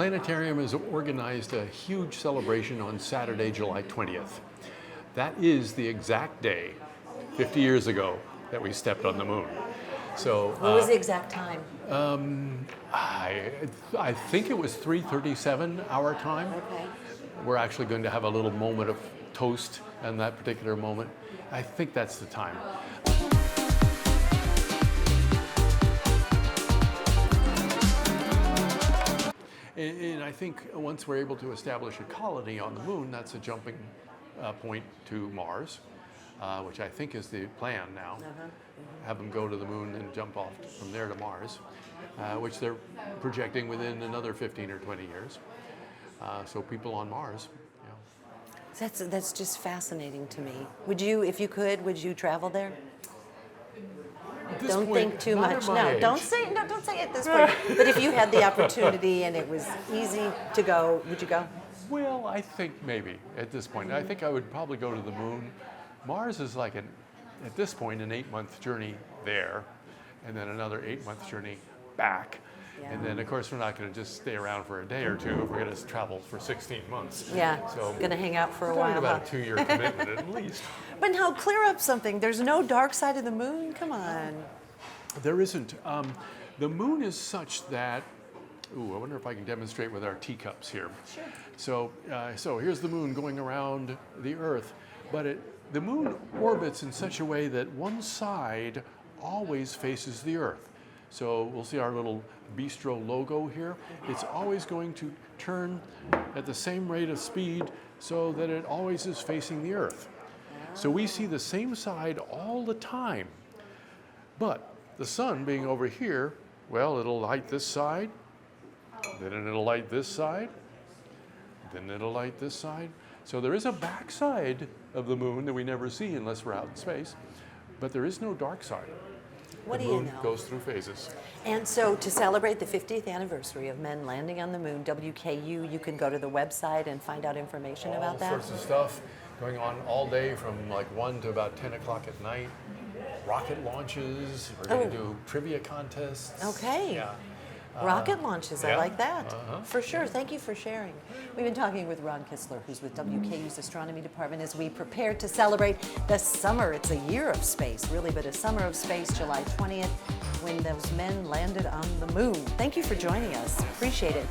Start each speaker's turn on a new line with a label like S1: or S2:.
S1: planetarium has organized a huge celebration on Saturday, July 20th. That is the exact day, 50 years ago, that we stepped on the moon. So
S2: What was the exact time?
S1: I think it was 3:37 our time.
S2: Okay.
S1: We're actually going to have a little moment of toast in that particular moment. I think that's the time. And I think once we're able to establish a colony on the moon, that's a jumping point to Mars, which I think is the plan now. Have them go to the moon and jump off from there to Mars, which they're projecting within another 15 or 20 years. So people on Mars.
S2: That's just fascinating to me. Would you, if you could, would you travel there? Don't think too much. No, don't say it at this point. But if you had the opportunity and it was easy to go, would you go?
S1: Well, I think maybe at this point. I think I would probably go to the moon. Mars is like, at this point, an 8-month journey there, and then another 8-month journey back.
S2: Yeah.
S1: And then, of course, we're not going to just stay around for a day or two. We're going to travel for 16 months.
S2: Yeah,
S1: so
S2: going to hang out for a
S1: we're
S2: while.
S1: talking about a 2-year commitment at least.
S2: But now, clear up something. There's no dark side of the moon? Come on.
S1: There isn't. The moon is such that, I wonder if I can demonstrate with our teacups here.
S2: Sure.
S1: So here's the moon going around the Earth, but the moon orbits in such a way that one side always faces the Earth. So we'll see our little bistro logo here. It's always going to turn at the same rate of speed so that it always is facing the Earth. So we see the same side all the time. But the sun being over here, well, it'll light this side, then it'll light this side, then it'll light this side. So there is a back side of the moon that we never see unless we're out in space, but there is no dark side.
S2: What
S1: the
S2: do you
S1: moon
S2: know?
S1: goes through phases.
S2: And so to celebrate the 50th anniversary of men landing on the moon, WKU, you can go to the website and find out information about that?
S1: All sorts of stuff going on all day from like 1 to about 10 o'clock at night. Rocket launches, we're going to do trivia contests.
S2: Okay.
S1: Yeah.
S2: Rocket launches, I
S1: yeah.
S2: like that. For sure, thank you for sharing. We've been talking with Ronn Kistler, who's with WKU's Astronomy Department, as we prepare to celebrate the summer. It's a year of space, really, but a summer of space, July 20th, when those men landed on the moon. Thank you for joining us. Appreciate it.